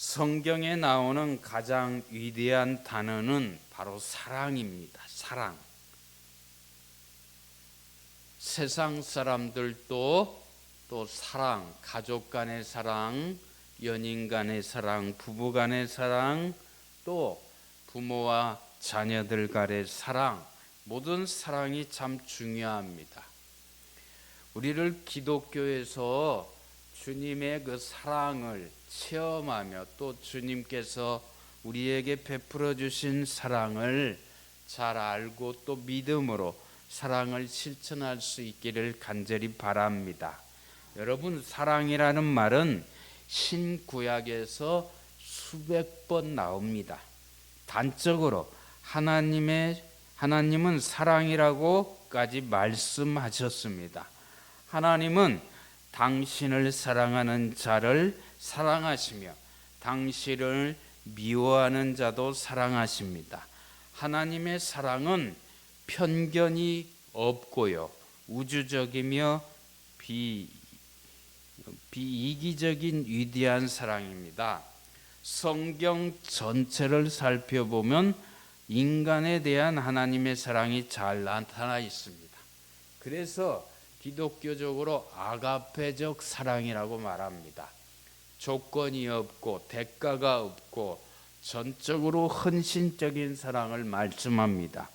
성경에 나오는 가장 위대한 단어는 바로 사랑입니다. 사랑. 세상 사람들도 또 사랑, 가족 간의 사랑, 연인 간의 사랑, 부부 간의 사랑, 또 부모와 자녀들 간의 사랑, 모든 사랑이 참 중요합니다. 우리를 기독교에서 주님의 그 사랑을 체험하며 또 주님께서 우리에게 베풀어 주신 사랑을 잘 알고 또 믿음으로 사랑을 실천할 수 있기를 간절히 바랍니다. 여러분, 사랑이라는 말은 신구약에서 수백 번 나옵니다. 단적으로 하나님은 사랑이라고까지 말씀하셨습니다. 하나님은 당신을 사랑하는 자를 사랑하시며 당신을 미워하는 자도 사랑하십니다. 하나님의 사랑은 편견이 없고요, 우주적이며 비이기적인 위대한 사랑입니다. 성경 전체를 살펴보면 인간에 대한 하나님의 사랑이 잘 나타나 있습니다. 그래서 기독교적으로 아가페적 사랑이라고 말합니다. 조건이 없고 대가가 없고 전적으로 헌신적인 사랑을 말씀합니다.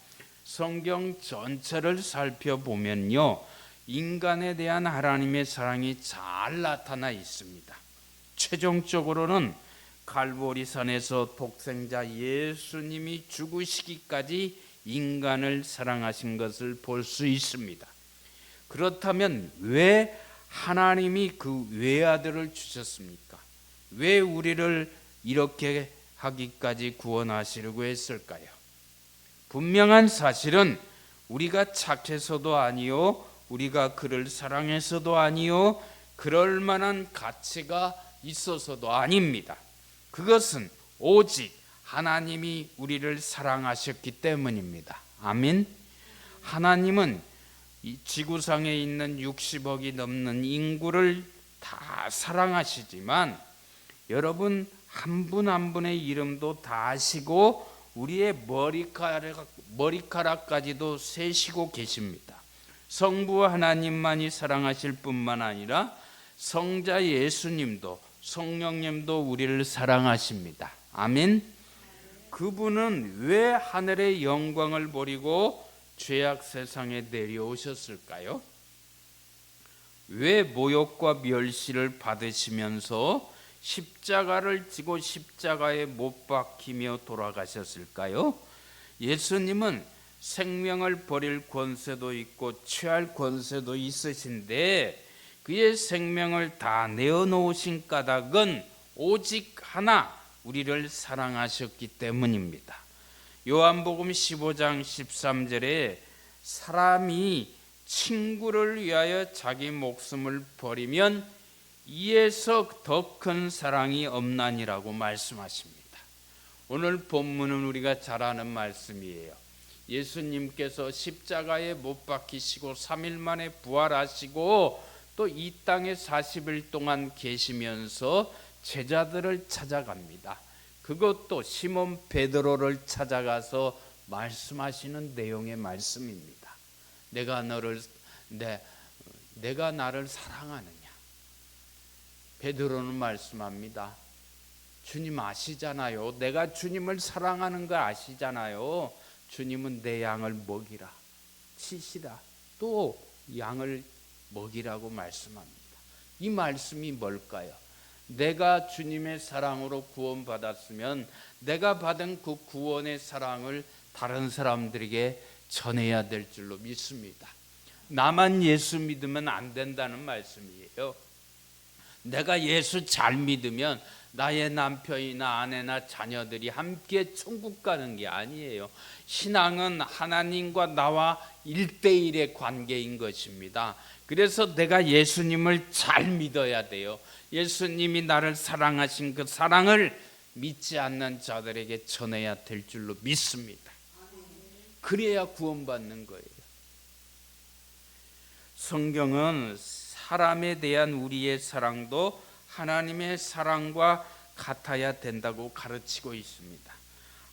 성경 전체를 살펴보면요, 인간에 대한 하나님의 사랑이 잘 나타나 있습니다. 최종적으로는 갈보리산에서 독생자 예수님이 죽으시기까지 인간을 사랑하신 것을 볼 수 있습니다. 그렇다면 왜 하나님이 그 외아들을 주셨습니까? 왜 우리를 이렇게 하기까지 구원하시려고 했을까요? 분명한 사실은 우리가 착해서도 아니요, 우리가 그를 사랑해서도 아니요, 그럴 만한 가치가 있어서도 아닙니다. 그것은 오직 하나님이 우리를 사랑하셨기 때문입니다. 아멘. 하나님은 이 지구상에 있는 60억이 넘는 인구를 다 사랑하시지만 여러분 한 분 한 분의 이름도 다 아시고 우리의 머리카락까지도 세시고 계십니다. 성부 하나님만이 사랑하실 뿐만 아니라 성자 예수님도 성령님도 우리를 사랑하십니다. 아멘. 그분은 왜 하늘의 영광을 버리고 죄악 세상에 내려오셨을까요? 왜 모욕과 멸시를 받으시면서 십자가를 지고 십자가에 못 박히며 돌아가셨을까요? 예수님은 생명을 버릴 권세도 있고 취할 권세도 있으신데 그의 생명을 다 내어놓으신 까닭은 오직 하나, 우리를 사랑하셨기 때문입니다. 요한복음 15장 13절에 사람이 친구를 위하여 자기 목숨을 버리면 이에서 더 큰 사랑이 없나니라고 말씀하십니다. 오늘 본문은 우리가 잘 아는 말씀이에요. 예수님께서 십자가에 못 박히시고 3일 만에 부활하시고 또 이 땅에 40일 동안 계시면서 제자들을 찾아갑니다. 그것도 시몬 베드로를 찾아가서 말씀하시는 내용의 말씀입니다. 내가 나를 사랑하느냐? 베드로는 말씀합니다. 주님 아시잖아요. 내가 주님을 사랑하는 걸 아시잖아요. 주님은 내 양을 먹이라, 치시라, 또 양을 먹이라고 말씀합니다. 이 말씀이 뭘까요? 내가 주님의 사랑으로 구원받았으면 내가 받은 그 구원의 사랑을 다른 사람들에게 전해야 될 줄로 믿습니다. 나만 예수 믿으면 안 된다는 말씀이에요. 내가 예수 잘 믿으면 나의 남편이나 아내나 자녀들이 함께 천국 가는 게 아니에요. 신앙은 하나님과 나와 1대1의 관계인 것입니다. 그래서 내가 예수님을 잘 믿어야 돼요. 예수님이 나를 사랑하신 그 사랑을 믿지 않는 자들에게 전해야 될 줄로 믿습니다. 그래야 구원받는 거예요. 성경은 사람에 대한 우리의 사랑도 하나님의 사랑과 같아야 된다고 가르치고 있습니다.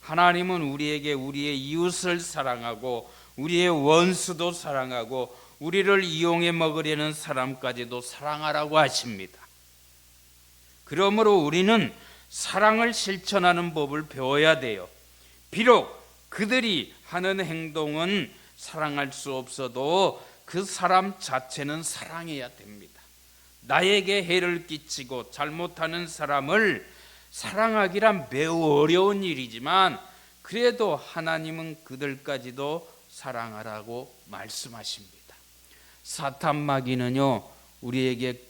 하나님은 우리에게 우리의 이웃을 사랑하고 우리의 원수도 사랑하고 우리를 이용해 먹으려는 사람까지도 사랑하라고 하십니다. 그러므로 우리는 사랑을 실천하는 법을 배워야 돼요. 비록 그들이 하는 행동은 사랑할 수 없어도 그 사람 자체는 사랑해야 됩니다. 나에게 해를 끼치고 잘못하는 사람을 사랑하기란 매우 어려운 일이지만 그래도 하나님은 그들까지도 사랑하라고 말씀하십니다. 사탄 마귀는요, 우리에게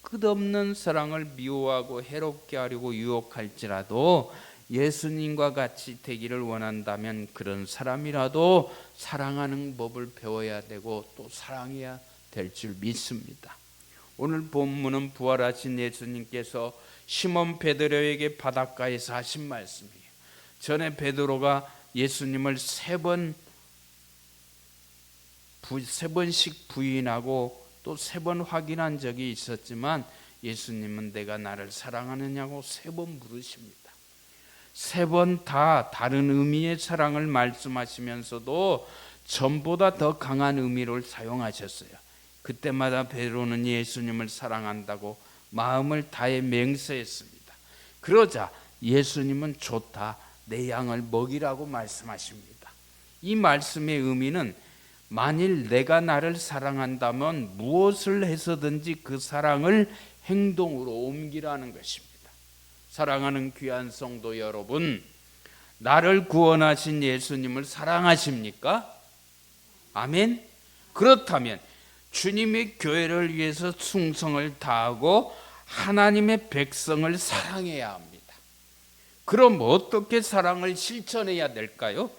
끝없는 사랑을 미워하고 해롭게 하려고 유혹할지라도 예수님과 같이 되기를 원한다면 그런 사람이라도 사랑하는 법을 배워야 되고 또 사랑해야 될 줄 믿습니다. 오늘 본문은 부활하신 예수님께서 시몬 베드로에게 바닷가에서 하신 말씀이에요. 전에 베드로가 예수님을 세 번씩 부인하고 또 3번 확인한 적이 있었지만 예수님은 내가 나를 사랑하느냐고 3번 물으십니다. 3번 다 다른 의미의 사랑을 말씀하시면서도 전보다 더 강한 의미를 사용하셨어요. 그때마다 베드로는 예수님을 사랑한다고 마음을 다해 맹세했습니다. 그러자 예수님은 좋다, 내 양을 먹이라고 말씀하십니다. 이 말씀의 의미는 만일 내가 나를 사랑한다면 무엇을 해서든지 그 사랑을 행동으로 옮기라는 것입니다. 사랑하는 귀한 성도 여러분, 나를 구원하신 예수님을 사랑하십니까? 아멘. 그렇다면 주님의 교회를 위해서 충성을 다하고 하나님의 백성을 사랑해야 합니다. 그럼 어떻게 사랑을 실천해야 될까요?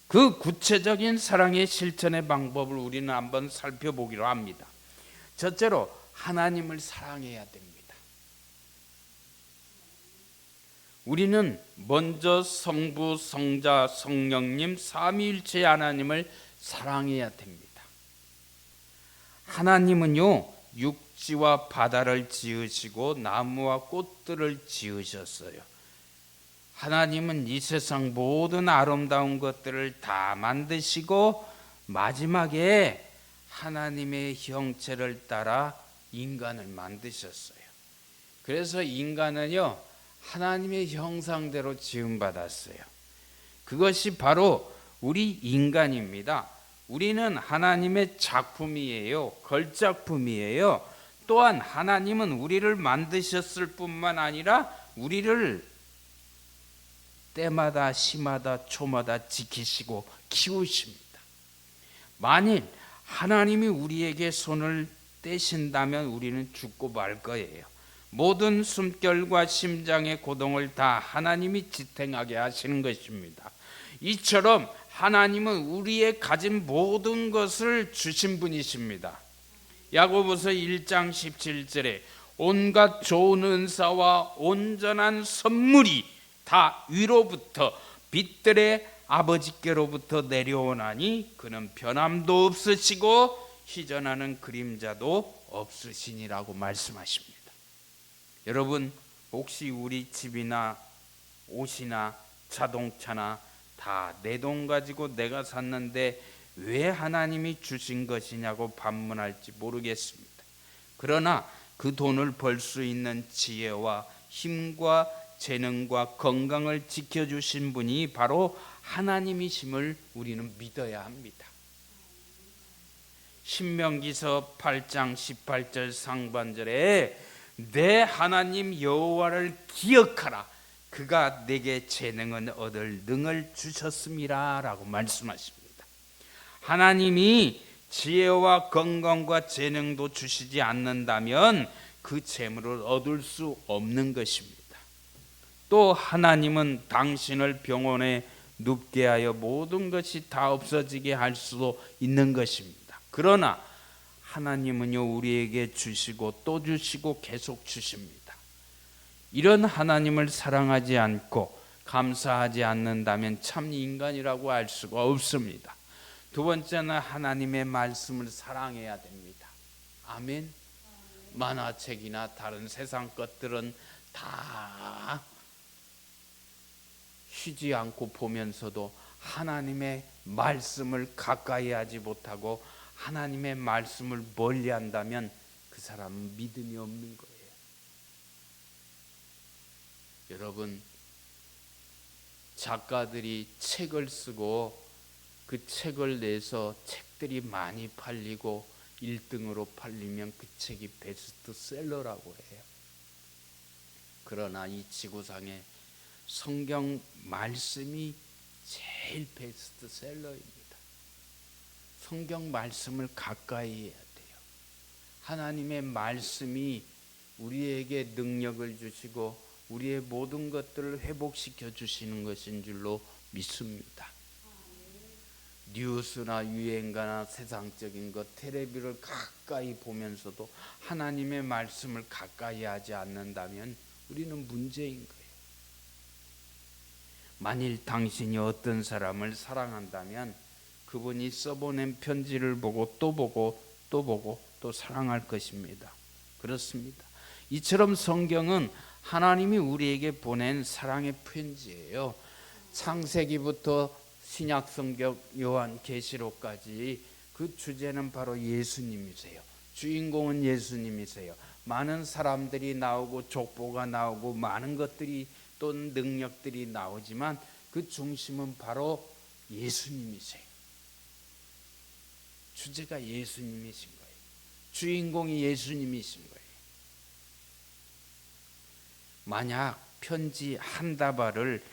그 구체적인 사랑의 실천의 방법을 우리는 한번 살펴보기로 합니다. 첫째로 하나님을 사랑해야 됩니다. 우리는 먼저 성부, 성자, 성령님 삼위일체 하나님을 사랑해야 됩니다. 하나님은요, 육지와 바다를 지으시고 나무와 꽃들을 지으셨어요. 하나님은 이 세상 모든 아름다운 것들을 다 만드시고 마지막에 하나님의 형체를 따라 인간을 만드셨어요. 그래서 인간은요, 하나님의 형상대로 지음받았어요. 그것이 바로 우리 인간입니다. 우리는 하나님의 작품이에요. 걸작품이에요. 또한 하나님은 우리를 만드셨을 뿐만 아니라 우리를 때마다 시마다 초마다 지키시고 키우십니다. 만일 하나님이 우리에게 손을 떼신다면 우리는 죽고 말 거예요. 모든 숨결과 심장의 고동을 다 하나님이 지탱하게 하시는 것입니다. 이처럼 하나님은 우리의 가진 모든 것을 주신 분이십니다. 야고보서 1장 17절에 온갖 좋은 은사와 온전한 선물이 다 위로부터 빛들의 아버지께로부터 내려오나니 그는 변함도 없으시고 희전하는 그림자도 없으시니라고 말씀하십니다. 여러분, 혹시 우리 집이나 옷이나 자동차나 다 내 돈 가지고 내가 샀는데 왜 하나님이 주신 것이냐고 반문할지 모르겠습니다. 그러나 그 돈을 벌 수 있는 지혜와 힘과 재능과 건강을 지켜주신 분이 바로 하나님이심을 우리는 믿어야 합니다. 신명기서 8장 18절 상반절에 내 하나님 여호와를 기억하라, 그가 내게 재능은 얻을 능을 주셨음이라 라고 말씀하십니다. 하나님이 지혜와 건강과 재능도 주시지 않는다면 그 재물을 얻을 수 없는 것입니다. 또 하나님은 당신을 병원에 눕게 하여 모든 것이 다 없어지게 할 수도 있는 것입니다. 그러나 하나님은요, 우리에게 주시고 또 주시고 계속 주십니다. 이런 하나님을 사랑하지 않고 감사하지 않는다면 참 인간이라고 할 수가 없습니다. 두 번째는 하나님의 말씀을 사랑해야 됩니다. 아멘. 만화책이나 다른 세상 것들은 다 쉬지 않고 보면서도 하나님의 말씀을 가까이 하지 못하고 하나님의 말씀을 멀리 한다면 그 사람은 믿음이 없는 거예요. 여러분, 작가들이 책을 쓰고 그 책을 내서 책들이 많이 팔리고 1등으로 팔리면 그 책이 베스트셀러라고 해요. 그러나 이 지구상에 성경 말씀이 제일 베스트셀러입니다. 성경 말씀을 가까이 해야 돼요. 하나님의 말씀이 우리에게 능력을 주시고 우리의 모든 것들을 회복시켜 주시는 것인 줄로 믿습니다. 뉴스나 유행가나 세상적인 것, 텔레비를 가까이 보면서도 하나님의 말씀을 가까이 하지 않는다면 우리는 문제인 거예요. 만일 당신이 어떤 사람을 사랑한다면 그분이 써보낸 편지를 보고 또 보고 또 보고 또 사랑할 것입니다. 그렇습니다. 이처럼 성경은 하나님이 우리에게 보낸 사랑의 편지예요. 창세기부터 신약 성경 요한계시록까지 그 주제는 바로 예수님이세요. 주인공은 예수님이세요. 많은 사람들이 나오고 족보가 나오고 많은 것들이 또 능력들이 나오지만 그 중심은 바로 예수님이세요. 주제가 예수님이신 거예요. 주인공이 예수님이신 거예요. 만약 편지 한 다발을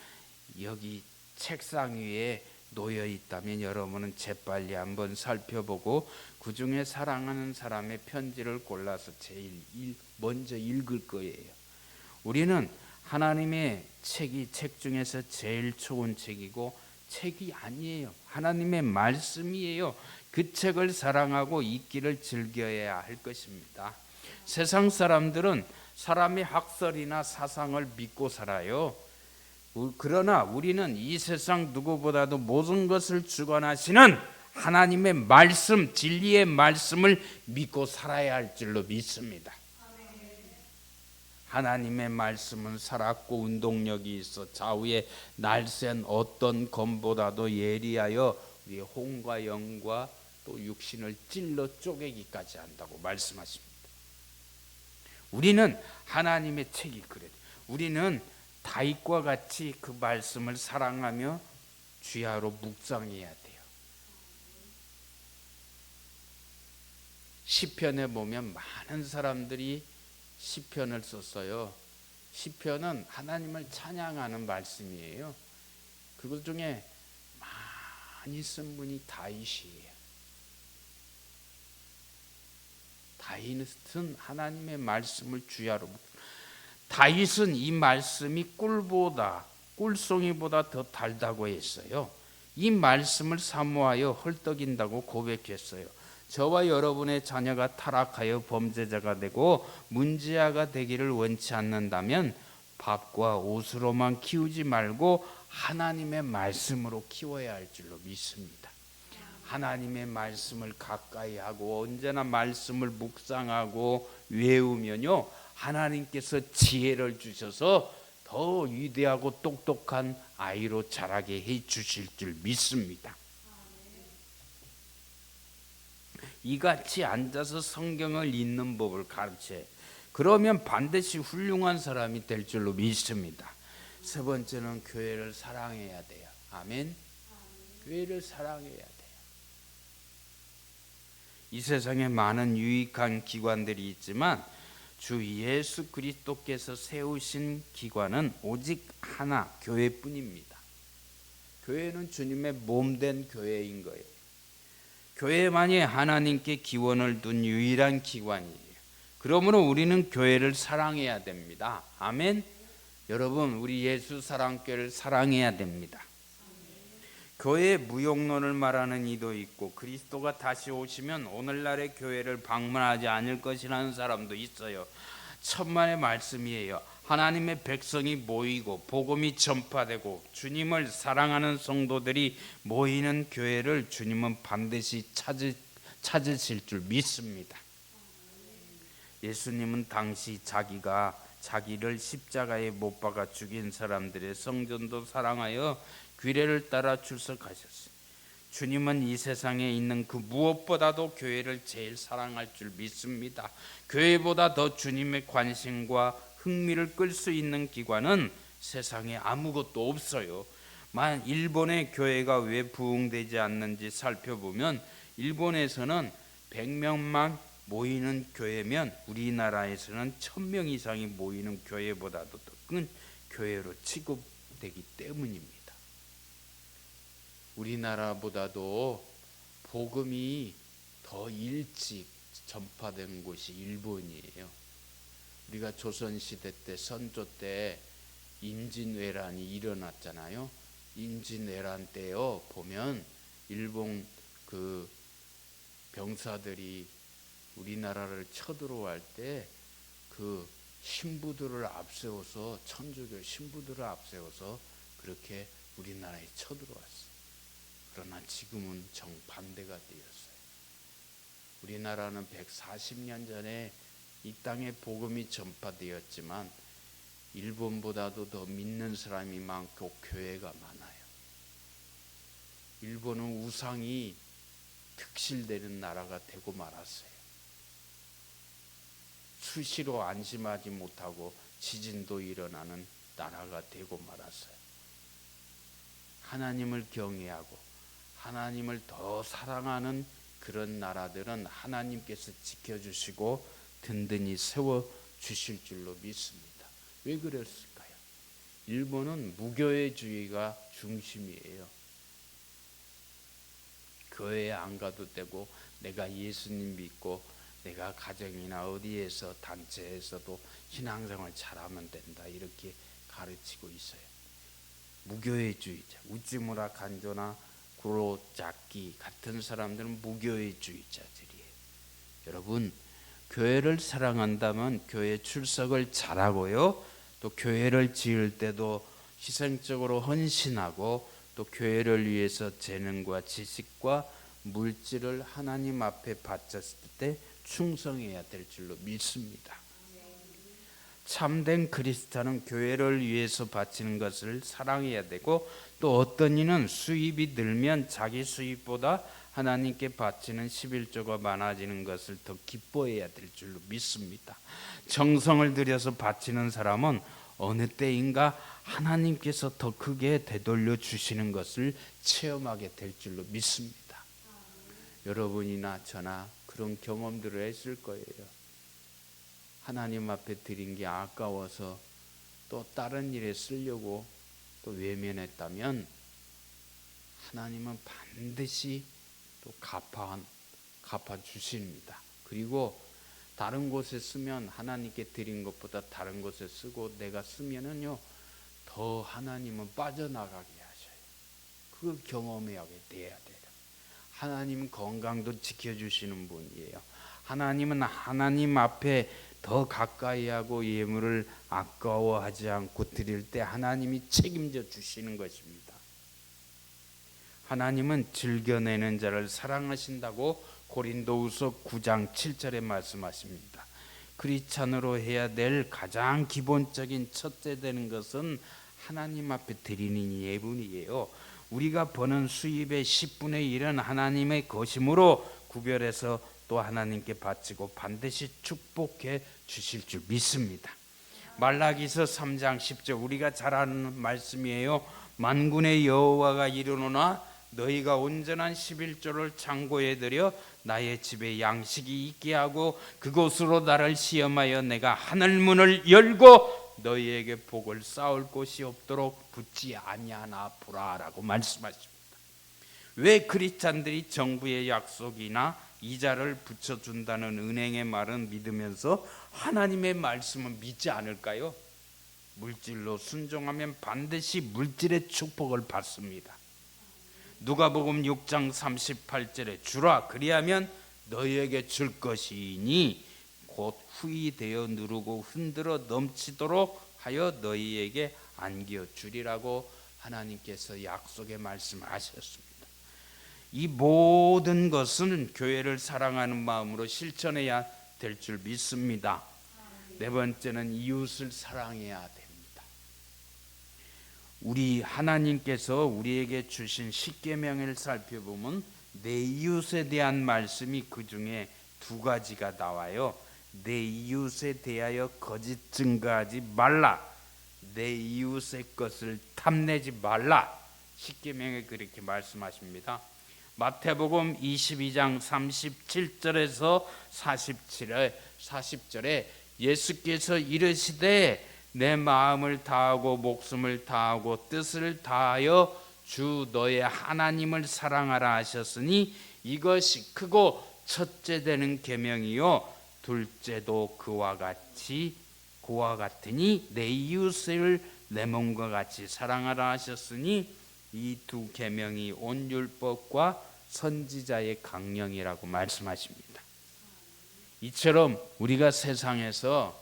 여기 책상 위에 놓여 있다면 여러분은 재빨리 한번 살펴보고 그 중에 사랑하는 사람의 편지를 골라서 제일 먼저 읽을 거예요. 우리는 하나님의 책이 책 중에서 제일 좋은 책이고 책이 아니에요. 하나님의 말씀이에요. 그 책을 사랑하고 읽기를 즐겨야 할 것입니다. 세상 사람들은 사람의 학설이나 사상을 믿고 살아요. 그러나 우리는 이 세상 누구보다도 모든 것을 주관하시는 하나님의 말씀, 진리의 말씀을 믿고 살아야 할 줄로 믿습니다. 하나님의 말씀은 살았고 운동력이 있어 좌우에 날쌘 어떤 검보다도 예리하여 우리의 혼과 영과 또 육신을 찔러 쪼개기까지 한다고 말씀하십니다. 우리는 하나님의 책이 그래요. 우리는 다윗과 같이 그 말씀을 사랑하며 주야로 묵상해야 돼요. 시편에 보면 많은 사람들이 시편을 썼어요. 시편은 하나님을 찬양하는 말씀이에요. 그것 중에 많이 쓴 분이 다윗이에요. 다윗은 하나님의 말씀을 주야로 다윗은 이 말씀이 꿀송이보다 더 달다고 했어요. 이 말씀을 사모하여 헐떡인다고 고백했어요. 저와 여러분의 자녀가 타락하여 범죄자가 되고 문제아가 되기를 원치 않는다면 밥과 옷으로만 키우지 말고 하나님의 말씀으로 키워야 할 줄로 믿습니다. 하나님의 말씀을 가까이 하고 언제나 말씀을 묵상하고 외우면요, 하나님께서 지혜를 주셔서 더 위대하고 똑똑한 아이로 자라게 해 주실 줄 믿습니다. 이같이 앉아서 성경을 읽는 법을 가르쳐요. 그러면 반드시 훌륭한 사람이 될 줄로 믿습니다. 세 번째는 교회를 사랑해야 돼요. 아멘. 교회를 사랑해야 돼요. 이 세상에 많은 유익한 기관들이 있지만 주 예수 그리스도께서 세우신 기관은 오직 하나, 교회뿐입니다. 교회는 주님의 몸된 교회인 거예요. 교회만이 하나님께 기원을 둔 유일한 기관이에요. 그러므로 우리는 교회를 사랑해야 됩니다. 아멘. 여러분, 우리 예수 사랑교회를 사랑해야 됩니다. 교회의 무용론을 말하는 이도 있고 그리스도가 다시 오시면 오늘날의 교회를 방문하지 않을 것이라는 사람도 있어요. 천만의 말씀이에요. 하나님의 백성이 모이고 복음이 전파되고 주님을 사랑하는 성도들이 모이는 교회를 주님은 반드시 찾으실 줄 믿습니다. 예수님은 당시 자기가 자기를 십자가에 못 박아 죽인 사람들의 성전도 사랑하여 규례를 따라 출석하셨어요. 주님은 이 세상에 있는 그 무엇보다도 교회를 제일 사랑할 줄 믿습니다. 교회보다 더 주님의 관심과 흥미를 끌 수 있는 기관은 세상에 아무것도 없어요. 만 일본의 교회가 왜 부흥되지 않는지 살펴보면 일본에서는 100명만 모이는 교회면 우리나라에서는 1000명 이상이 모이는 교회보다도 더 큰 교회로 취급되기 때문입니다. 우리나라보다도 복음이 더 일찍 전파된 곳이 일본이에요. 우리가 조선시대 때 선조 때 임진왜란이 일어났잖아요. 임진왜란 때요 보면 일본 그 병사들이 우리나라를 쳐들어갈 때 그 신부들을 앞세워서 천주교 신부들을 앞세워서 그렇게 우리나라에 쳐들어왔어요. 그러나 지금은 정반대가 되었어요. 우리나라는 140년 전에 이 땅에 복음이 전파되었지만 일본보다도 더 믿는 사람이 많고 교회가 많아요. 일본은 우상이 득실되는 나라가 되고 말았어요. 수시로 안심하지 못하고 지진도 일어나는 나라가 되고 말았어요. 하나님을 경외하고 하나님을 더 사랑하는 그런 나라들은 하나님께서 지켜주시고 든든히 세워주실 줄로 믿습니다. 왜 그랬을까요? 일본은 무교회주의가 중심이에요. 교회에 안 가도 되고 내가 예수님 믿고 내가 가정이나 어디에서 단체에서도 신앙생활 잘하면 된다 이렇게 가르치고 있어요. 무교회주의자, 우찌무라 간조나 구로자키 같은 사람들은 무교회주의자들이에요. 여러분, 교회를 사랑한다면 교회 출석을 잘하고요, 또 교회를 지을 때도 희생적으로 헌신하고 또 교회를 위해서 재능과 지식과 물질을 하나님 앞에 바쳤을 때 충성해야 될 줄로 믿습니다. 참된 그리스도는 교회를 위해서 바치는 것을 사랑해야 되고 또 어떤 이는 수입이 늘면 자기 수입보다 하나님께 바치는 11조가 많아지는 것을 더 기뻐해야 될 줄로 믿습니다. 정성을 들여서 바치는 사람은 어느 때인가 하나님께서 더 크게 되돌려 주시는 것을 체험하게 될 줄로 믿습니다. 여러분이나 저나 그런 경험들을 했을 거예요. 하나님 앞에 드린 게 아까워서 또 다른 일에 쓰려고 또 외면했다면 하나님은 반드시 또 갚아 주십니다. 그리고 다른 곳에 쓰면 하나님께 드린 것보다 다른 곳에 쓰고 내가 쓰면은요 더 하나님은 빠져나가게 하셔요. 그걸 경험하게 돼야 돼요. 하나님은 건강도 지켜주시는 분이에요. 하나님은 하나님 앞에 더 가까이 하고 예물을 아까워하지 않고 드릴 때 하나님이 책임져 주시는 것입니다. 하나님은 즐겨내는 자를 사랑하신다고 고린도후서 9장 7절에 말씀하십니다. 크리스찬으로 해야 될 가장 기본적인 첫째 되는 것은 하나님 앞에 드리는 예물이에요. 우리가 버는 수입의 10분의 1은 하나님의 것이므로 구별해서 또 하나님께 바치고 반드시 축복해 주실 줄 믿습니다. 말라기서 3장 10절 우리가 잘 아는 말씀이에요. 만군의 여호와가 이르노나 너희가 온전한 11조를 창고에 들여 나의 집에 양식이 있게 하고 그곳으로 나를 시험하여 내가 하늘문을 열고 너희에게 복을 쌓을 곳이 없도록 붙지 아니하나 보라라고 말씀하십니다. 왜 크리스찬들이 정부의 약속이나 이자를 붙여준다는 은행의 말은 믿으면서 하나님의 말씀은 믿지 않을까요? 물질로 순종하면 반드시 물질의 축복을 받습니다. 누가복음 6장 38절에 주라 그리하면 너희에게 줄 것이니 곧 후히 되어 누르고 흔들어 넘치도록 하여 너희에게 안겨 주리라고 하나님께서 약속의 말씀을 하셨습니다. 이 모든 것은 교회를 사랑하는 마음으로 실천해야 될 줄 믿습니다. 네 번째는 이웃을 사랑해야 됩니다. 우리 하나님께서 우리에게 주신 십계명을 살펴보면 내 이웃에 대한 말씀이 그 중에 두 가지가 나와요. 내 이웃에 대하여 거짓 증거하지 말라. 내 이웃의 것을 탐내지 말라. 십계명에 그렇게 말씀하십니다. 마태복음 22장 37절에서 40절에 예수께서 이르시되 내 마음을 다하고 목숨을 다하고 뜻을 다하여 주 너의 하나님을 사랑하라 하셨으니 이것이 크고 첫째 되는 계명이요 둘째도 그와 같으니 내 이웃을 내 몸과 같이 사랑하라 하셨으니 이 두 계명이 온 율법과 선지자의 강령이라고 말씀하십니다. 이처럼 우리가 세상에서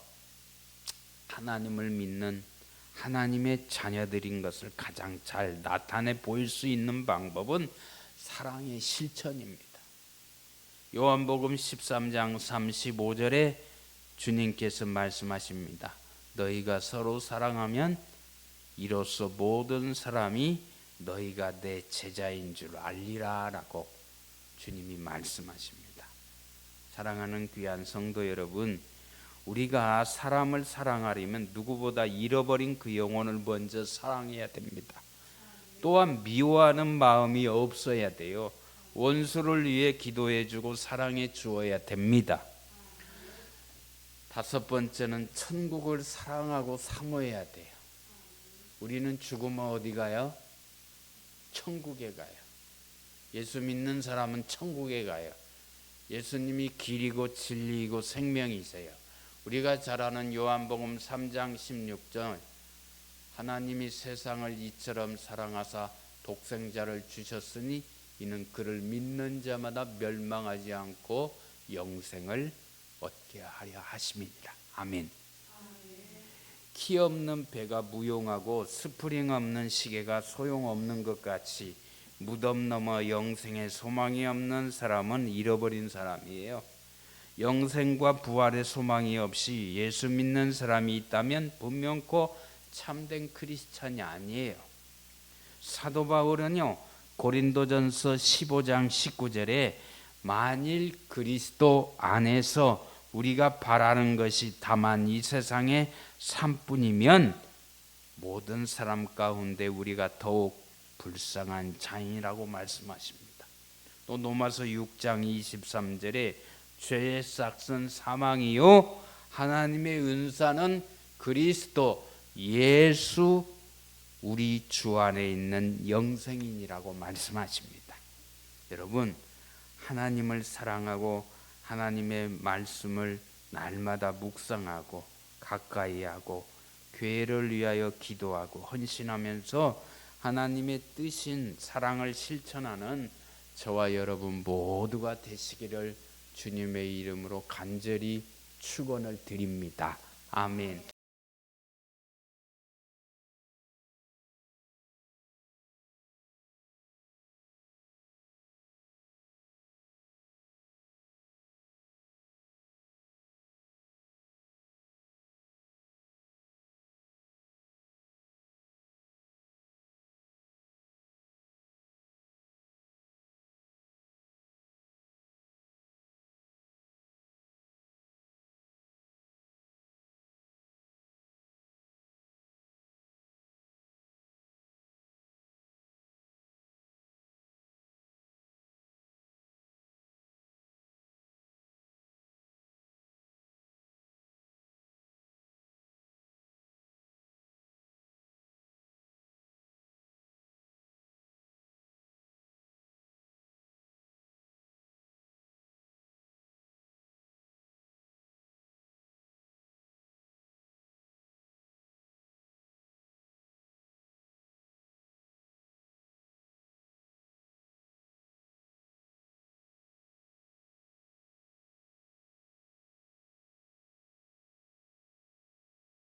하나님을 믿는 하나님의 자녀들인 것을 가장 잘 나타내 보일 수 있는 방법은 사랑의 실천입니다. 요한복음 13장 35절에 주님께서 말씀하십니다. 너희가 서로 사랑하면 이로써 모든 사람이 너희가 내 제자인 줄 알리라 라고 주님이 말씀하십니다. 사랑하는 귀한 성도 여러분, 우리가 사람을 사랑하려면 누구보다 잃어버린 그 영혼을 먼저 사랑해야 됩니다. 또한 미워하는 마음이 없어야 돼요. 원수를 위해 기도해주고 사랑해 주어야 됩니다. 다섯 번째는 천국을 사랑하고 사모해야 돼요. 우리는 죽으면 어디 가요? 천국에 가요. 예수 믿는 사람은 천국에 가요. 예수님이 길이고 진리이고 생명이세요. 우리가 잘 아는 요한복음 3장 16절 하나님이 세상을 이처럼 사랑하사 독생자를 주셨으니 이는 그를 믿는 자마다 멸망하지 않고 영생을 얻게 하려 하심이니라. 아멘. 키 없는 배가 무용하고 스프링 없는 시계가 소용없는 것 같이 무덤 넘어 영생의 소망이 없는 사람은 잃어버린 사람이에요. 영생과 부활의 소망이 없이 예수 믿는 사람이 있다면 분명코 참된 크리스찬이 아니에요. 사도 바울은요 고린도전서 15장 19절에 만일 그리스도 안에서 우리가 바라는 것이 다만 이 세상의 삶뿐이면 모든 사람 가운데 우리가 더욱 불쌍한 자인이라고 말씀하십니다. 또 로마서 6장 23절에 죄의 싹은 사망이요 하나님의 은사는 그리스도 예수 우리 주 안에 있는 영생이니라고 말씀하십니다. 여러분, 하나님을 사랑하고 하나님의 말씀을 날마다 묵상하고 가까이 하고 교회를 위하여 기도하고 헌신하면서 하나님의 뜻인 사랑을 실천하는 저와 여러분 모두가 되시기를 주님의 이름으로 간절히 축원을 드립니다. 아멘.